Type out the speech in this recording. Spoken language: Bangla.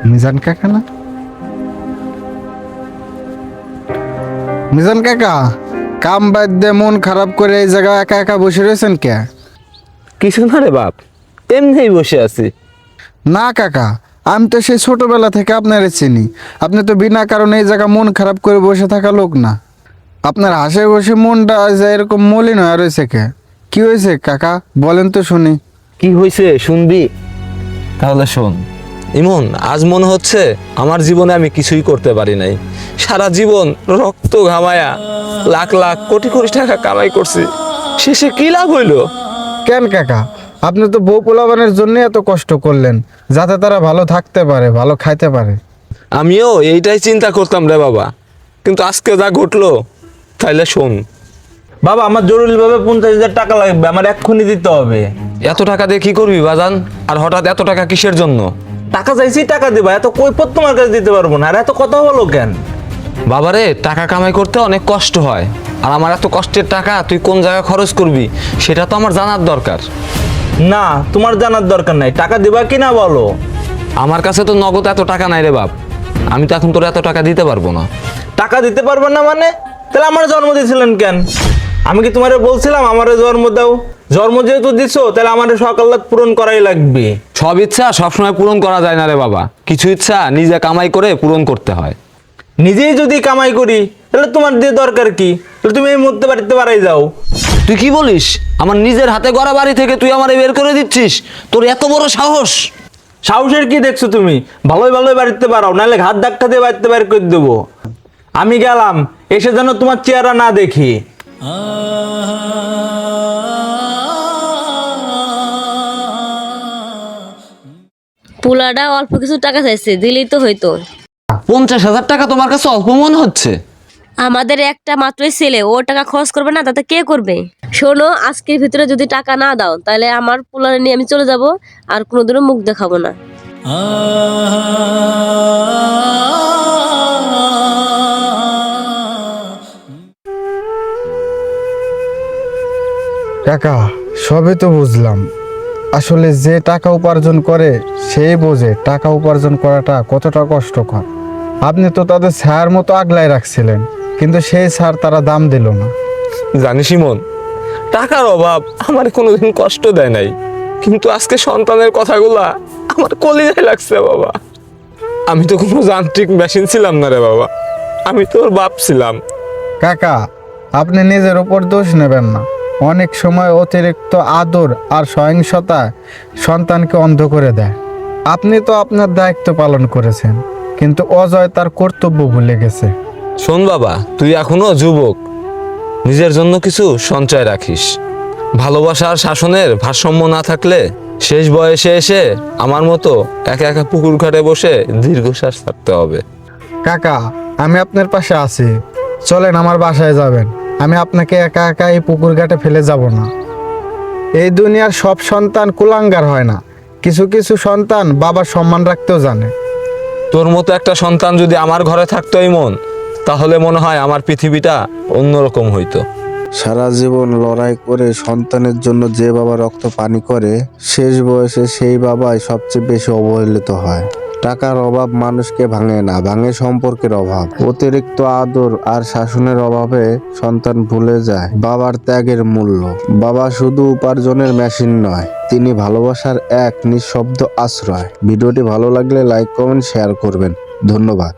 মিজান কাকা না? মিজান কাকা, কাম বাদ দিয়ে মন খারাপ করে এই জায়গায় একা একা বসে রয়েছেন কে? কিছু না রে বাপ, এমনি বসে আছি। না কাকা, আমি তো সেই ছোটবেলা থেকে আপনারে চিনি। আপনি তো বিনা কারণে এই জায়গা মন খারাপ করে বসে থাকা লোক না। আপনার হাসে বসে মনটা যে এরকম মলিন হয়ে রয়েছে কে? কি হয়েছে কাকা, বলেন তো শুনি। কি হয়েছে শুনবি? তাহলে শোন। ইমন, আজ মনে হচ্ছে আমার জীবনে আমি কিছুই করতে পারি নাই। সারা জীবন রক্ত ঘামায়া লাখ লাখ কোটি কোটি টাকা কামাই করছি, শেষে কি লাভ হইলো? কেন কাকা, আপনি তো বউ পোলাবানের জন্য এত কষ্ট করলেন, যাতে তারা ভালো থাকতে পারে, ভালো খাইতে পারে। আমিও এইটাই চিন্তা করতাম রে বাবা, কিন্তু আজকে যা ঘটলো। তাইলে শোন বাবা, আমার জরুরিভাবে 50,000 টাকা লাগবে, আমার এক্ষুনি দিতে হবে। এত টাকা দিয়ে কি করবি বাজান? আর হঠাৎ এত টাকা কিসের জন্য? টাকা চাইছি, টাকা দিবা, এত কৈফিয়ত তোমার কাছে দিতে পারবো না। আর এত কথা বলো কেন? বাবারে, টাকা কামাই করতে অনেক কষ্ট হয়, আর আমার এত কষ্টের টাকা তুই কোন জায়গায় খরচ করবি সেটা তো আমার জানার দরকার। না, তোমার জানার দরকার নাই। টাকা দিবা কি না বলো? আমার কাছে তো নগদ এত টাকা নাই রে বাপ, আমি তো এখন তোর এত টাকা দিতে পারবো না। টাকা দিতে পারবে না মানে? তাহলে আমার জন্ম দিয়েছিলেন কেন? আমি কি তোমারে বলছিলাম আমারে জন্ম দাও? জন্ম যেহেতু দিছো, তাহলে আমারে সকালাত পূরণ করাই লাগবে। সব ইচ্ছা সবসময় পূরণ করা যায় না রে বাবা, কিছু ইচ্ছা নিজে কামাই করে পূরণ করতে হয়। নিজেই যদি কামাই করি, তাহলে তোমার দিয়ে দরকার কি? তাহলে তুমি এই মুহূর্তে বাড়িতে বাড়াই যাও। তুই কি বলিস? আমার নিজের হাতে গড়া বাড়ি থেকে তুই আমারে বের করে দিচ্ছিস? তোর এত বড় সাহস! সাহসের কি দেখছো তুমি? ভালোই ভালোই বাড়িতে বাড়াও, নাহলে ঘাত ধাক্কা দিয়ে বাড়িতে বের করে দেবো। আমি গেলাম, এসে যেন তোমার চেহারা না দেখি। পোলাটা অল্প কিছু টাকা চাইছে, দিলেই তো হইতো। 50,000 টাকা তোমার কাছে অল্প মনে হচ্ছে? আমাদের একটা মাত্রই ছেলে, ও টাকা খরচ করবে না, তাতে কে করবে? শোনো, আজকের ভিতরে যদি টাকা না দাও, তাহলে আমার পোলারে নিয়ে আমি চলে যাব, আর কোনোদিনও মুখ দেখাবো না। কাকা, সবই তো বুঝলাম। আসলে যে টাকা উপার্জন করে সেই বোঝে টাকা উপার্জন করাটা কতটা কষ্টকর। আপনি তো তাদের ছায়ার মতো আগলায় রাখছিলেন, কিন্তু সেই ছাড় তারা দাম দিল না। জানিস ইমন, টাকার অভাব আমার কোনোদিন কষ্ট দেয় নাই, কিন্তু আজকে সন্তানের কথাগুলা আমার কলিজায় লাগছে বাবা। আমি তো কোনো যান্ত্রিক মেশিন ছিলাম না রে বাবা, আমি তোর বাপ ছিলাম। কাকা, আপনি নিজের উপর দোষ নেবেন না। অনেক সময় অতিরিক্ত আদর আর সহিংসতা সন্তানকে অন্ধ করে দেয়। আপনি তো আপনার দায়িত্ব পালন করেছেন, কিন্তু অজয় তার কর্তব্য ভুলে গেছে। শোন বাবা, তুই এখনো যুবক, নিজের জন্য কিছু সঞ্চয় রাখিস। ভালোবাসা আর শাসনের ভারসাম্য না থাকলে শেষ বয়সে এসে আমার মতো একা একা পুকুর ঘাটে বসে দীর্ঘশ্বাস ছাড়তে হবে। কাকা, আমি আপনার পাশে আছি, চলেন আমার বাসায় যাবেন। আমি আপনাকে একা একা এই পুকুর ঘাটে ফেলে যাব না। এই দুনিয়ার সব সন্তান কুলাঙ্গার হয় না, কিছু কিছু সন্তান বাবার সম্মান রাখতেও জানে। তোর মতো একটা সন্তান যদি আমার ঘরে থাকতো ইমন, তাহলে মনে হয় আমার পৃথিবীটা অন্যরকম হইতো। সারা জীবন লড়াই করে সন্তানের জন্য যে বাবা রক্ত পানি করে, শেষ বয়সে সেই বাবাই সবচেয়ে বেশি অবহেলিত হয়। টাকার অভাব মানুষকে ভাঙে না, ভাঙে সম্পর্কের অভাব। অতিরিক্ত আদর আর শাসনের অভাবে সন্তান ভুলে যায় বাবার ত্যাগের মূল্য। বাবা শুধু উপার্জনের মেশিন নয়, তিনি ভালোবাসার এক নিঃশব্দ আশ্রয়। ভিডিওটি ভালো লাগলে লাইক, কমেন্ট, শেয়ার করবেন। ধন্যবাদ।